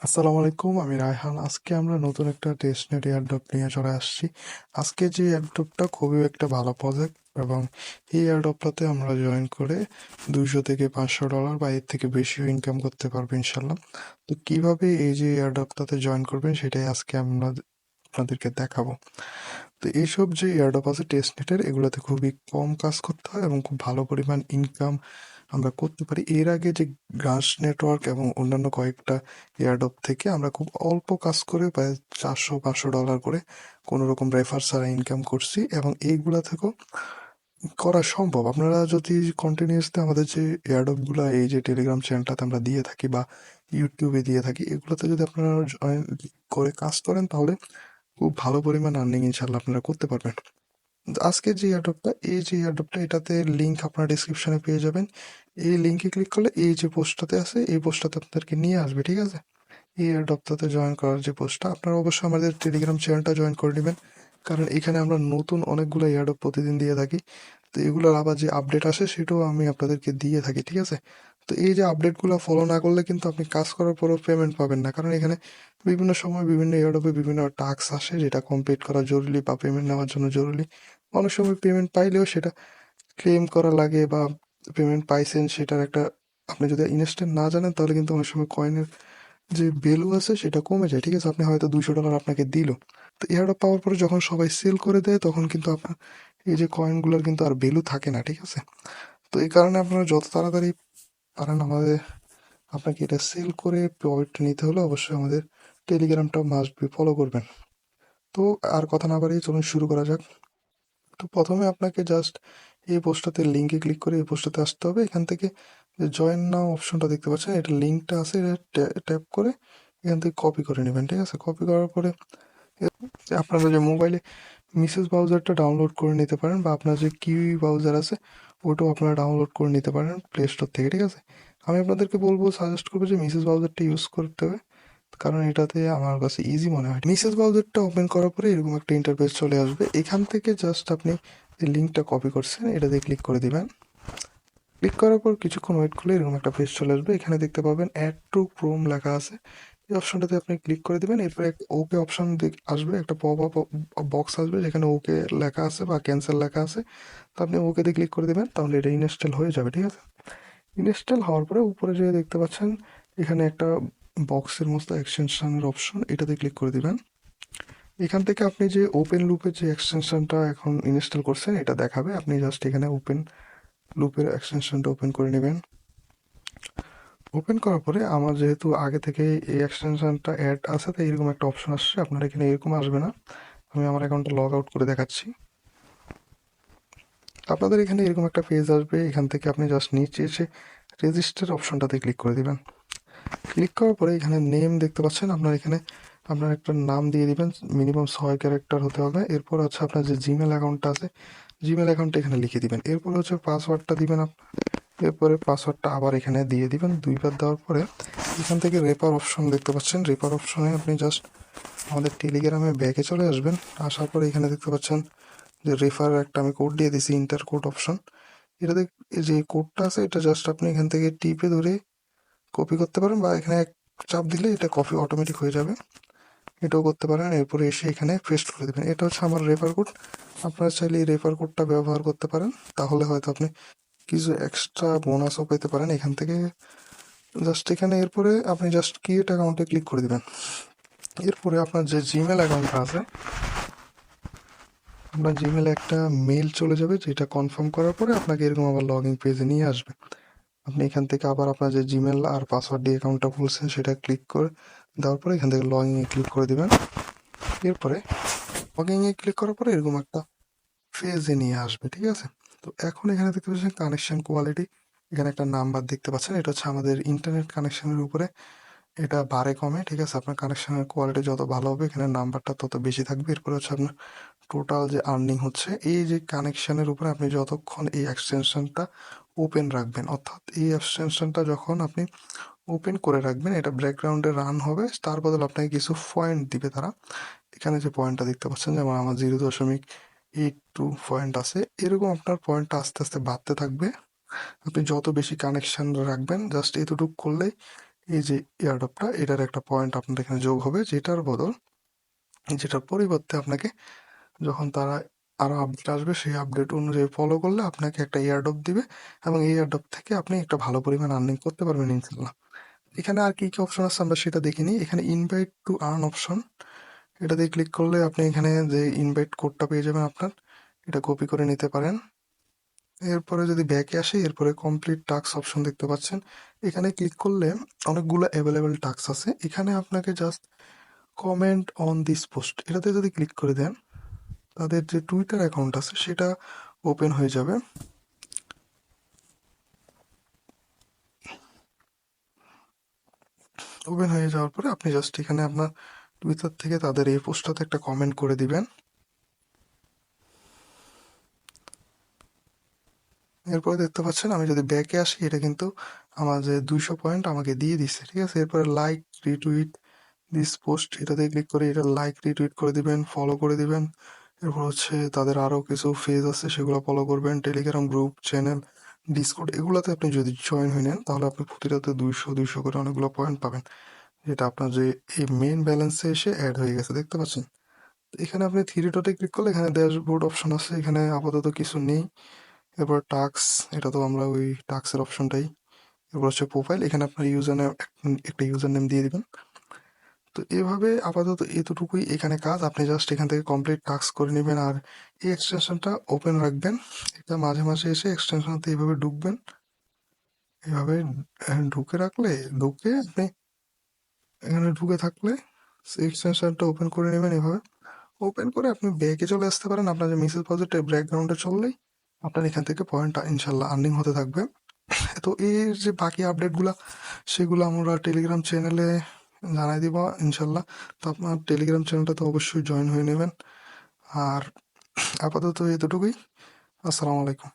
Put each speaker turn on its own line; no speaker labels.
আসসালামু আলাইকুম, আমি রায়হান। আজকে আমরা নতুন একটা টেস্টনেট এয়ারড্রপ নিয়ে চলে আসছি। আজকে যে এয়ারড্রপটা খুবই একটা ভালো প্রজেক্ট, এবং এই এয়ারড্রপটাতে আমরা জয়েন করে 200 থেকে 500 ডলার বা এর থেকে বেশিও ইনকাম করতে পারবো ইনশাল্লাহ। তো কিভাবে এই যে এয়ারড্রপটাতে জয়েন করবেন সেটাই আজকে আমরা আপনাদেরকে দেখাবো। তো এইসব যে এয়ারড্রপ আছে টেস্টনেটের, এগুলোতে খুবই কম কাজ করতে হয় এবং খুব ভালো পরিমাণ ইনকাম আমরা করতে পারি। এর আগে যে গ্রাস নেটওয়ার্ক এবং অন্যান্য কয়েকটা এয়ারড্রপ থেকে আমরা খুব অল্প কাজ করে প্রায় 400-500 ডলার করে কোনো রকম রেফার ছাড়া ইনকাম করছি, এবং এইগুলা থেকেও করা সম্ভব। আপনারা যদি কন্টিনিউসলি আমাদের যে এয়ারড্রপগুলো এই যে টেলিগ্রাম চ্যানেলটাতে আমরা দিয়ে থাকি বা ইউটিউবে দিয়ে থাকি, এগুলোতে যদি আপনারা জয়েন করে কাজ করেন তাহলে খুব ভালো পরিমাণ আর্নিং ইনশাল্লাহ আপনারা করতে পারবেন। আজকের যে এয়ারড্রপটা, এই যে এয়ারড্রপটা, এটাতে লিঙ্ক আপনারা ডিসক্রিপশনে পেয়ে যাবেন। এই লিঙ্কে ক্লিক করলে এই যে পোস্টটাতে আছে, এই পোস্টটাতে আপনাদেরকে নিয়ে আসবে, ঠিক আছে? এই এয়ারড্রপটাতে জয়েন করার যে পোস্টটা, আপনারা অবশ্যই আমাদের টেলিগ্রাম চ্যানেলটা জয়েন করে নেবেন, কারণ এখানে আমরা নতুন অনেকগুলো এয়ারড্রপ প্রতিদিন দিয়ে থাকি। তো এগুলোর আবার যে আপডেট আসে সেটাও আমি আপনাদেরকে দিয়ে থাকি, ঠিক আছে? তো এই যে আপডেটগুলো ফলো না করলে কিন্তু আপনি কাজ করার পরও পেমেন্ট পাবেন না, কারণ এখানে বিভিন্ন সময় বিভিন্ন এয়ারড্রপে বিভিন্ন টাস্ক আসে যেটা কমপ্লিট করা জরুরি বা পেমেন্ট নেওয়ার জন্য জরুরি। অনেক সময় পেমেন্ট পাইলেও সেটা ক্লেম করা লাগে, বা পেমেন্ট পাইছেন সেটার একটা, আপনি যদি ইনস্ট্যান্ট না জানেন তাহলে কিন্তু অনেক সময় কয়েনের যে ভ্যালু আছে সেটা কমে যায়, ঠিক আছে? আপনি হয়তো 200 ডলার আপনাকে দিল, তো এয়ারড্রপ পাওয়ার পরে যখন সবাই সেল করে দেয় তখন কিন্তু আপনার এই যে কয়েনগুলোর কিন্তু আর ভ্যালু থাকে না, ঠিক আছে? তো এই কারণে আপনারা যত তাড়াতাড়ি পারেন আমাদের, আপনাকে এটা সেল করে প্রফিটটা নিতে হলে অবশ্যই আমাদের টেলিগ্রামটা মাস্ট বি ফলো করবেন। তো আর কথা না বাড়িয়ে চলুন শুরু করা যাক। তো প্রথমে আপনাকে জাস্ট এই পোস্টটাতে লিঙ্কে ক্লিক করে এই পোস্টটাতে আসতে হবে। এখান থেকে যে জয়েন নাও অপশনটা দেখতে পাচ্ছেন, এটা লিঙ্কটা আছে, এটা ট্যাপ করে এখান থেকে কপি করে নেবেন, ঠিক আছে? কপি করার পরে আপনারা যে মোবাইলে মিসেস ব্রাউজারটা ডাউনলোড করে নিতে পারেন, বা আপনার যে কিউই ব্রাউজার আছে ওটাও আপনারা ডাউনলোড করে নিতে পারেন প্লে স্টোর থেকে, ঠিক আছে? আমি আপনাদেরকে বলবো, সাজেস্ট করবো যে মিসেস ব্রাউজারটা ইউজ করতে হবে, কারণ এটাতে আমার কাছে ইজি মনে হয়। মিসেস ব্রাউজারটা ওপেন করার পরে এরকম একটা ইন্টারফেস চলে আসবে। এখান থেকে জাস্ট আপনি যে লিঙ্কটা কপি করছেন এটাতে ক্লিক করে দিবেন। ক্লিক করার পর কিছুক্ষণ ওয়েট করলে এরকম একটা পেজ চলে আসবে। এখানে দেখতে পাবেন অ্যাড টু ক্রোম লেখা আছে, এই অপশনটাতে আপনি ক্লিক করে দিবেন। এরপরে ওকে অপশন আসবে, একটা পপ আপ বক্স আসবে যেখানে ওকে লেখা আছে বা ক্যান্সেল লেখা আছে। তো আপনি ওকেতে ক্লিক করে দিবেন, তাহলে এটা ইনস্টল হয়ে যাবে, ঠিক আছে? ইনস্টল হওয়ার পরে উপরে যে দেখতে পাচ্ছেন এখানে একটা বক্সের মতো এক্সটেনশনের অপশন, এটাতে ক্লিক করে দিবেন। এখান থেকে আপনি যে ওপেন লুপের যে এক্সটেনশনটা এখন ইনস্টল করছেন এটা দেখাবে, আপনি জাস্ট এখানে ওপেন লুপের এক্সটেনশনটা ওপেন করে নেবেন। ওপেন করার পরে আমার যেহেতু আগে থেকে এই এক্সটেনশনটা অ্যাড আছে, তাই এরকম একটা অপশন আসছে। আপনার এখানে এরকম আসবে না, আমি আমার অ্যাকাউন্টটা লগ আউট করে দেখাচ্ছি। আপনাদের এখানে এরকম একটা পেজ আসবে, এখান থেকে আপনি জাস্ট নিচে এসে রেজিস্টার অপশনটাতে ক্লিক করে দিবেন। ক্লিক করার পরে এখানে নেম দেখতে পাচ্ছেন, আপনার এখানে আপনার একটা নাম দিয়ে দিবেন, মিনিমাম 6 ক্যারেক্টার হতে হবে। এরপর হচ্ছে আপনার যে জিমেল অ্যাকাউন্টটা আছে, জিমেল অ্যাকাউন্টটা এখানে লিখে দিবেন। এরপর হচ্ছে পাসওয়ার্ডটা দিবেন এরপরে পাসওয়ার্ডটা আবার এখানে দিয়ে দিবেন। দুইবার দেওয়ার পরে এখান থেকে রেফার অপশন দেখতে পাচ্ছেন, রেফার অপশনে আপনি জাস্ট আমাদের টেলিগ্রামে ব্যাকে চলে আসবেন। আসার পরে এখানে দেখতে পাচ্ছেন যে রেফার একটা আমি কোড দিয়ে দিয়েছি, ইন্টার কোড অপশন। এটাতে এই যে কোডটা আছে এটা জাস্ট আপনি এখান থেকে টিপে ধরে কপি করতে পারেন, বা এখানে এক চাপ দিলে এটা কপি অটোমেটিক হয়ে যাবে, এটাও করতে পারেন। এরপরে এসে এখানে পেস্ট করে দেবেন। এটা হচ্ছে আমার রেফার কোড, আপনারা চাইলে এই রেফার কোডটা ব্যবহার করতে পারেন, তাহলে হয়তো আপনি কিছু এক্সট্রা বোনাসও পেতে পারেন এখান থেকে। জাস্ট এখানে এরপরে আপনি জাস্ট ক্রিয়েট অ্যাকাউন্টে ক্লিক করে দিবেন। এরপরে আপনার যে জিমেল অ্যাকাউন্টটা আছে, আপনার জিমেলে একটা মেল চলে যাবে, যেটা কনফার্ম করার পরে আপনাকে এরকম আবার লগ ইন পেজে নিয়ে আসবে। আপনি এখান থেকে আবার আপনার যে জিমেল আর পাসওয়ার্ড দিয়ে অ্যাকাউন্টটা খুলছেন সেটা ক্লিক করে দেওয়ার পরে এখান থেকে লগ ইনে ক্লিক করে দিবেন। এরপরে লগ ইনে ক্লিক করার পরে এরকম একটা পেজে নিয়ে আসবে, ঠিক আছে? তো এখন এখানে দেখতে পাচ্ছেন কানেকশন কোয়ালিটি, এখানে একটা নাম্বার দেখতে পাচ্ছেন, এটা হচ্ছে আমাদের ইন্টারনেট কানেকশনের উপরে এটা বাড়ে কমে, ঠিক আছে? আপনার কানেকশনের কোয়ালিটি যত ভালো হবে এখানে নাম্বারটা তত বেশি থাকবে। এরপরে হচ্ছে আপনার টোটাল যে আর্নিং হচ্ছে, এই যে কানেকশনের উপরে আপনি যতক্ষণ এই এক্সটেনশনটা ওপেন রাখবেন, অর্থাৎ এই এক্সটেনশনটা যখন আপনি ওপেন করে রাখবেন এটা ব্যাকগ্রাউন্ডে রান হবে, তার বদলে আপনাকে কিছু পয়েন্ট দিবে তারা। এখানে যে পয়েন্টটা দেখতে পাচ্ছেন, যেমন আমার 0.82 পয়েন্ট আছে, এরকম আপনার পয়েন্টটা আস্তে আস্তে বাড়তে থাকবে। আপনি যত বেশি কানেকশন রাখবেন, জাস্ট এতটুকু করলেই এই যে এয়ারড্রপটা, এটার একটা পয়েন্ট আপনার এখানে যোগ হবে, যেটার পরিবর্তে আপনাকে যখন তারা আরো আপডেট আসবে সেই আপডেট অনুযায়ী ফলো করলে আপনাকে একটা এয়ারড্রপ দিবে, এবং এই এয়ারড্রপ থেকে আপনি একটা ভালো পরিমাণ আর্নিং করতে পারবেন ইনশাল্লাহ। এখানে আর কি কি অপশন আছে আমরা সেটা দেখিনি। এখানে ইনভাইট টু আর্ন অপশন, এটাতে ক্লিক করলে আপনি এখানে যে ইনভাইট কোডটা পেয়ে যাবেন আপনার, এটা কপি করে নিতে পারেন। এরপরে যদি ব্যাকে আসি, এরপরে কমপ্লিট টাস্ক অপশন দেখতে পাচ্ছেন, এখানে ক্লিক করলে অনেকগুলো অ্যাভেলেবেল টাস্ক আছে। এখানে আপনাকে just comment on this post, এটাতে যদি ক্লিক করে দেন তাদের যে টুইটার অ্যাকাউন্ট আছে সেটা ওপেন হয়ে যাবে। ওপেন হয়ে যাওয়ার পরে আপনি জাস্ট এখানে আপনার টুইটার থেকে তাদের এই পোস্টটাতে একটা কমেন্ট করে দিবেন। এরপরে দেখতে পাচ্ছেন আমি যদি ব্যাকে আসি, এটা কিন্তু আমার যে 200 পয়েন্ট আমাকে দিয়ে দিচ্ছে, ঠিক আছে। এরপরে লাইক রিটুইট দিস পোস্ট, এটাতে ক্লিক করে এটা লাইক রিটুইট করে দিবেন, ফলো করে দিবেন। এরপর হচ্ছে তাদের আরও কিছু ফেজ আছে, সেগুলো ফলো করবেন। টেলিগ্রাম গ্রুপ, চ্যানেল, ডিসকর্ড, এগুলোতে আপনি যদি জয়েন হয়ে নেন তাহলে আপনি প্রতিটাতে 200 করে অনেকগুলো পয়েন্ট পাবেন, যেটা আপনার যে এই মেইন ব্যালেন্সে এসে অ্যাড হয়ে গেছে, দেখতে পাচ্ছেন। তো এখানে আপনি থ্রি ডটে ক্লিক করলে এখানে ড্যাশবোর্ড অপশন আছে, এখানে আপাতত কিছু নেই। এরপর টাস্ক, এটা তো আমরা ওই টাস্কের অপশনটাই। এরপর হচ্ছে প্রোফাইল, এখানে আপনার ইউজার নেম, একটা ইউজার নেম দিয়ে দিবেন। তো এভাবে আপাতত এতটুকুই এখানে কাজ, আপনি জাস্ট এখান থেকে কমপ্লিট টাস্ক করে নেবেন আর এই এক্সটেনশনটা ওপেন রাখবেন। এটা মাঝে মাঝে এসে এক্সটেনশনতে এইভাবে ঢুকবেন, এভাবে ঢুকে রাখলে, ঢুকে আপনি এখানে ঢুকে থাকলে এক্সটেনশনটা ওপেন করে নেবেন। এভাবে ওপেন করে আপনি ব্যাকে চলে আসতে পারেন, আপনার যে মেসেজ প্রজেক্টের ব্যাকগ্রাউন্ডে চললেই আপনার এখান থেকে পয়েন্ট ইনশাল্লাহ আর্নিং হতে থাকবে। তো এর যে বাকি আপডেটগুলো সেগুলো আমরা টেলিগ্রাম চ্যানেলে জানাই দিব ইনশাল্লাহ। তো আপনার টেলিগ্রাম চ্যানেলটা তো অবশ্যই জয়েন হয়ে নেবেন। আর আপাতত এতটুকুই। আসসালামু আলাইকুম।